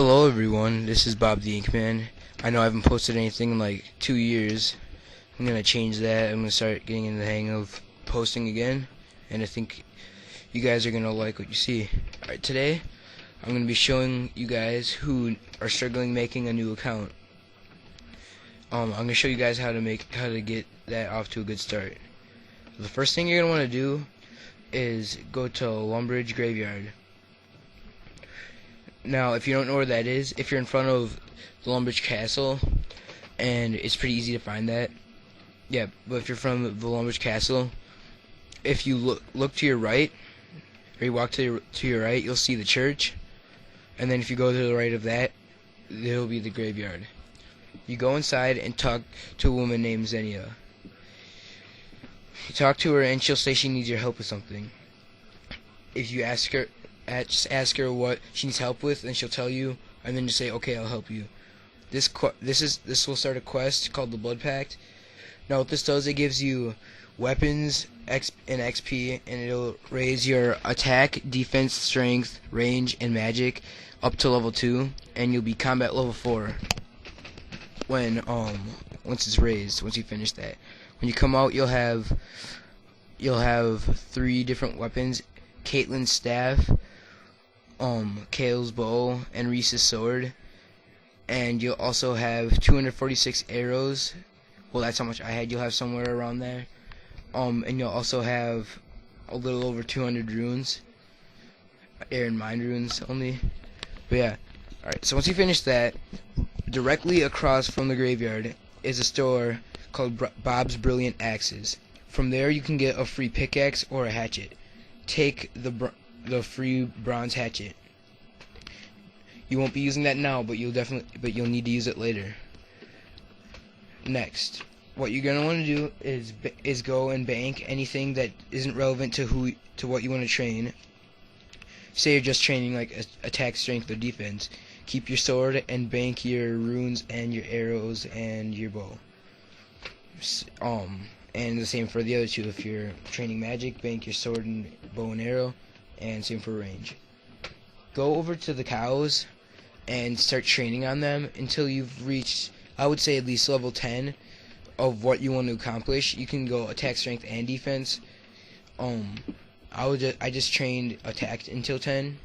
Hello everyone, this is Bob the Inkman. I know I haven't posted anything in like 2 years. I'm gonna change that. I'm gonna start getting in the hang of posting again, and I think you guys are gonna like what you see. Alright, today I'm gonna be showing you guys who are struggling making a new account. I'm gonna show you guys how to get that off to a good start. The first thing you're gonna want to do is go to Lumbridge Graveyard. Now, if you don't know where that is, if you're in front of the Lumbridge Castle, and it's pretty easy to find that. Yeah, but if you're from the Lumbridge Castle, if you look to your right, or you walk to your right, you'll see the church, and then if you go to the right of that, there'll be the graveyard. You go inside and talk to a woman named Xenia. You talk to her, and she'll say she needs your help with something. If you ask her, just ask her what she needs help with, and she'll tell you, and then just say, "Okay, I'll help you." This will start a quest called the Blood Pact. Now, what this does, it gives you weapons and XP, and it'll raise your attack, defense, strength, range, and magic up to level 2, and you'll be combat level 4 when once it's raised. Once you finish that, when you come out, you'll have 3 different weapons: Caitlyn's staff, Kale's bow, and Reese's sword, and you'll also have 246 arrows. Well, that's how much I had. You'll have somewhere around there, and you'll also have a little over 200 runes, air and mind runes only. But yeah, all right. So once you finish that, directly across from the graveyard is a store called Bob's Brilliant Axes. From there, you can get a free pickaxe or a hatchet. Take the free bronze hatchet. You won't be using that now, but you'll need to use it later. Next, what you're gonna want to do is go and bank anything that isn't relevant to what you want to train. Say you're just training like attack, strength, or defense. Keep your sword and bank your runes and your arrows and your bow. And the same for the other two. If you're training magic, bank your sword and bow and arrow, and same for range. Go over to the cows and start training on them until you've reached, I would say, at least level 10 of what you want to accomplish. You can go attack, strength, and defense. I just trained attack until 10,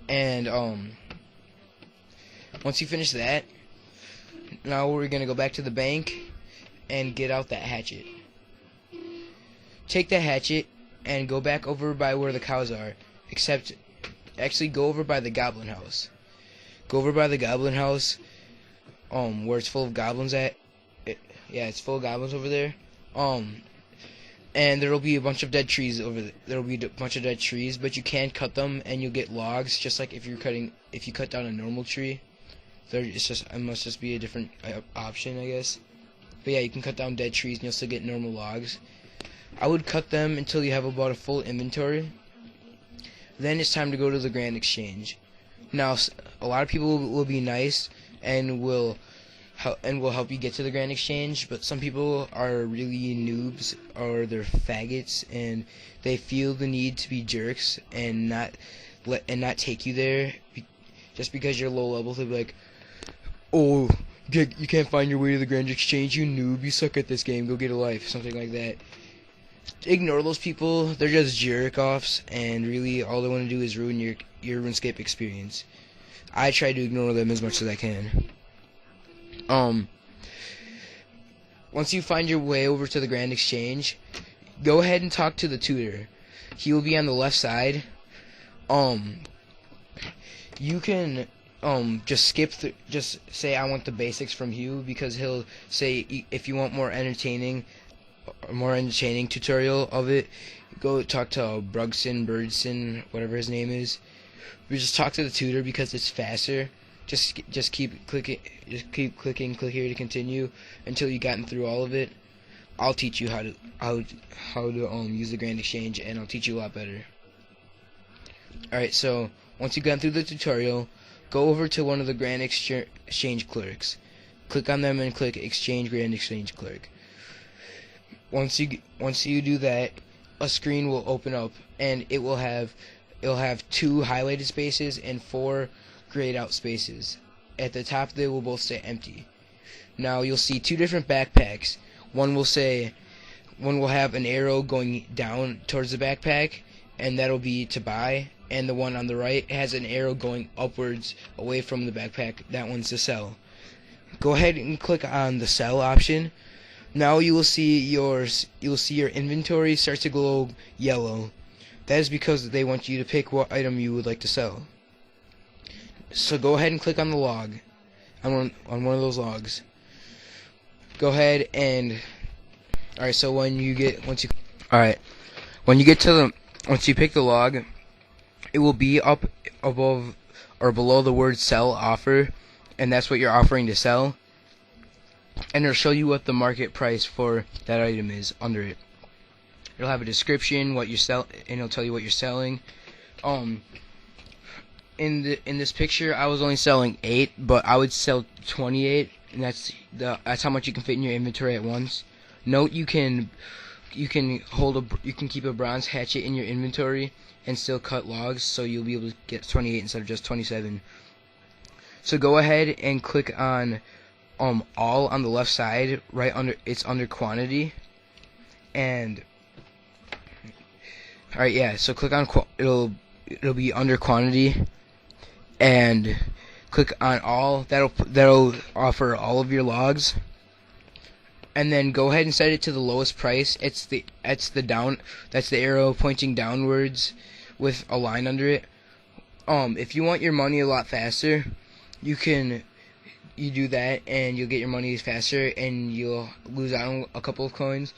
and once you finish that, now we're gonna go back to the bank and get out that hatchet. Take that hatchet and go back over by where the cows are, actually go over by the goblin house. Go over by the goblin house, where it's full of goblins at. Yeah, it's full of goblins over there. And there'll be a bunch of dead trees over there. There'll be a bunch of dead trees, but you can cut them and you'll get logs, just like if you cut down a normal tree. It must just be a different option, I guess. But yeah, you can cut down dead trees and you'll still get normal logs. I would cut them until you have about a full inventory. Then it's time to go to the Grand Exchange. Now, a lot of people will be nice and will help you get to the Grand Exchange, but some people are really noobs, or they're faggots, and they feel the need to be jerks and not take you there just because you're low level. They'll be like, "Oh, you can't find your way to the Grand Exchange, you noob, you suck at this game, go get a life," something like that. Ignore those people. They're just jerk-offs, and really all they want to do is ruin your RuneScape experience. I try to ignore them as much as I can. Once you find your way over to the Grand Exchange, go ahead and talk to the tutor. He will be on the left side. You can just just say, "I want the basics from you," because he'll say, if you want more entertaining tutorial of it, go talk to Birdson, whatever his name is. We just talk to the tutor because it's faster. Just keep clicking click here to continue until you've gotten through all of it. I'll teach you how to use the Grand Exchange, and I'll teach you a lot better. Alright, so once you've gone through the tutorial, go over to one of the Grand Exchange clerks. Click on them and click Exchange Grand Exchange Clerk. Once you do that, a screen will open up, and it'll have 2 highlighted spaces and 4 grayed out spaces. At the top they will both stay empty. Now you'll see two different backpacks. One will have an arrow going down towards the backpack, and that'll be to buy, and the one on the right has an arrow going upwards away from the backpack. That one's to sell. Go ahead and click on the sell option. Now you will see your inventory start to glow yellow. That is because they want you to pick what item you would like to sell. So go ahead and click on the log, on one of those logs. Go ahead and so once you pick the log, it will be up above or below the word sell offer, and that's what you're offering to sell. And it'll show you what the market price for that item is under it. It'll have a description, what you sell, and it'll tell you what you're selling. In this picture, I was only selling 8, but I would sell 28, and that's how much you can fit in your inventory at once. Note you can keep a bronze hatchet in your inventory and still cut logs, so you'll be able to get 28 instead of just 27. So go ahead and click on all on the left side, right under under quantity, and so click on it'll be under quantity, and click on all. That'll offer all of your logs, and then go ahead and set it to the lowest price. That's the arrow pointing downwards with a line under it. If you want your money a lot faster, you do that, and you'll get your money faster, and you'll lose out on a couple of coins.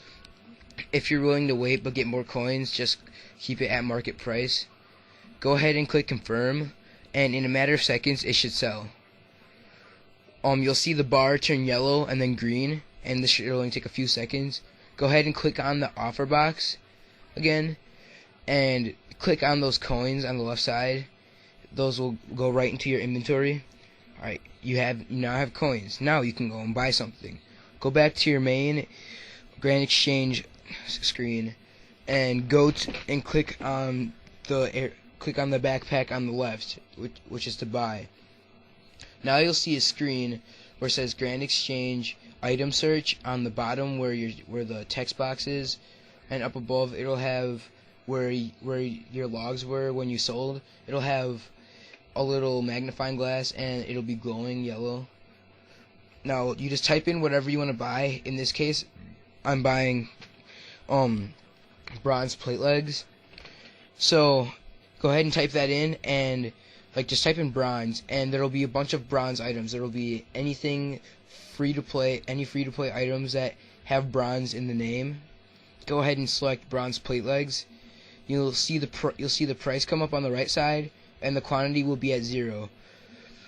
If you're willing to wait but get more coins, just keep it at market price. Go ahead and click confirm, and in a matter of seconds it should sell. You'll see the bar turn yellow and then green, and this should only take a few seconds. Go ahead and click on the offer box again, and click on those coins on the left side. Those will go right into your inventory. Alright, you now have coins. Now you can go and buy something. Go back to your main Grand Exchange screen and click on the backpack on the left, which is to buy. Now you'll see a screen where it says Grand Exchange item search on the bottom where the text box is, and up above it'll have where your logs were when you sold. It'll have a little magnifying glass, and it'll be glowing yellow. Now you just type in whatever you want to buy. In this case, I'm buying bronze plate legs. So go ahead and type that in, and just type in bronze, and there'll be a bunch of bronze items. There'll be any free to play items that have bronze in the name. Go ahead and select bronze plate legs. You'll see the price come up on the right side, and the quantity will be at 0.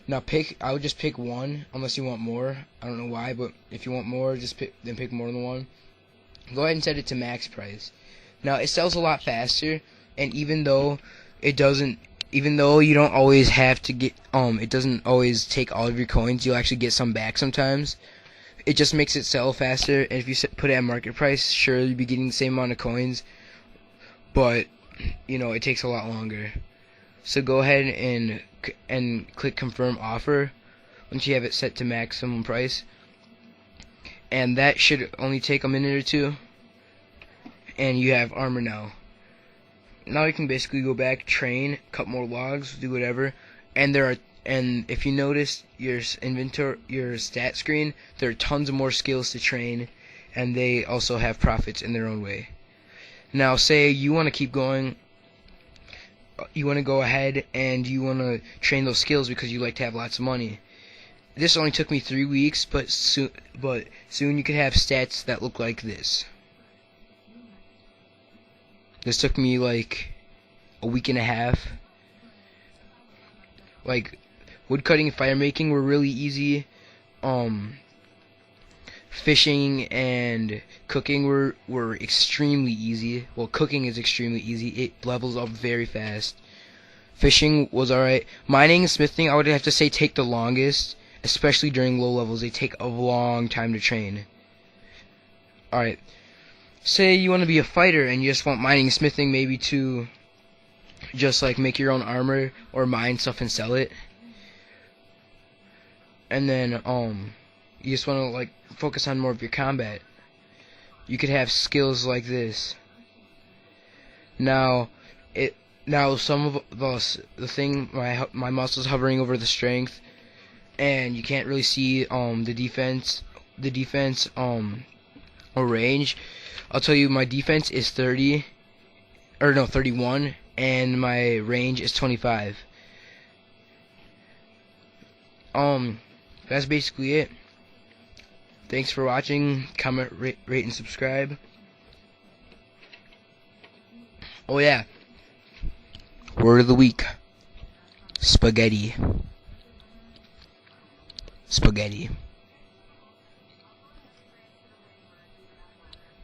Now I would just pick 1 unless you want more. I don't know why, but if you want more, pick more than 1. Go ahead and set it to max price. Now it sells a lot faster, and even though you don't always have to get it doesn't always take all of your coins, you'll actually get some back sometimes. It just makes it sell faster, and if you put it at market price, sure, you'll be getting the same amount of coins, but it takes a lot longer. So go ahead and click confirm offer once you have it set to maximum price, and that should only take a minute or two, and you have armor now. Now you can basically go back, train, cut more logs, do whatever, and if you notice your stat screen, there are tons of more skills to train, and they also have profits in their own way. Now say you want to keep going, you want to go ahead and you want to train those skills because you like to have lots of money. This only took me 3 weeks, but soon you could have stats that look like this. This took me like a week and a half. Woodcutting and fire making were really easy. Fishing and cooking were extremely easy. Well, cooking is extremely easy. It levels up very fast. Fishing was alright. Mining and smithing, I would have to say, take the longest, especially during low levels. They take a long time to train. Alright. Say you want to be a fighter and you just want mining and smithing maybe to just make your own armor or mine stuff and sell it. and then you just want to like focus on more of your combat, you could have skills like this. Now some of the thing, my muscles hovering over the strength, and you can't really see the defense or range. I'll tell you, my defense is 31, and my range is 25. That's basically it. Thanks for watching. Comment, rate, and subscribe. Oh yeah, word of the week: spaghetti.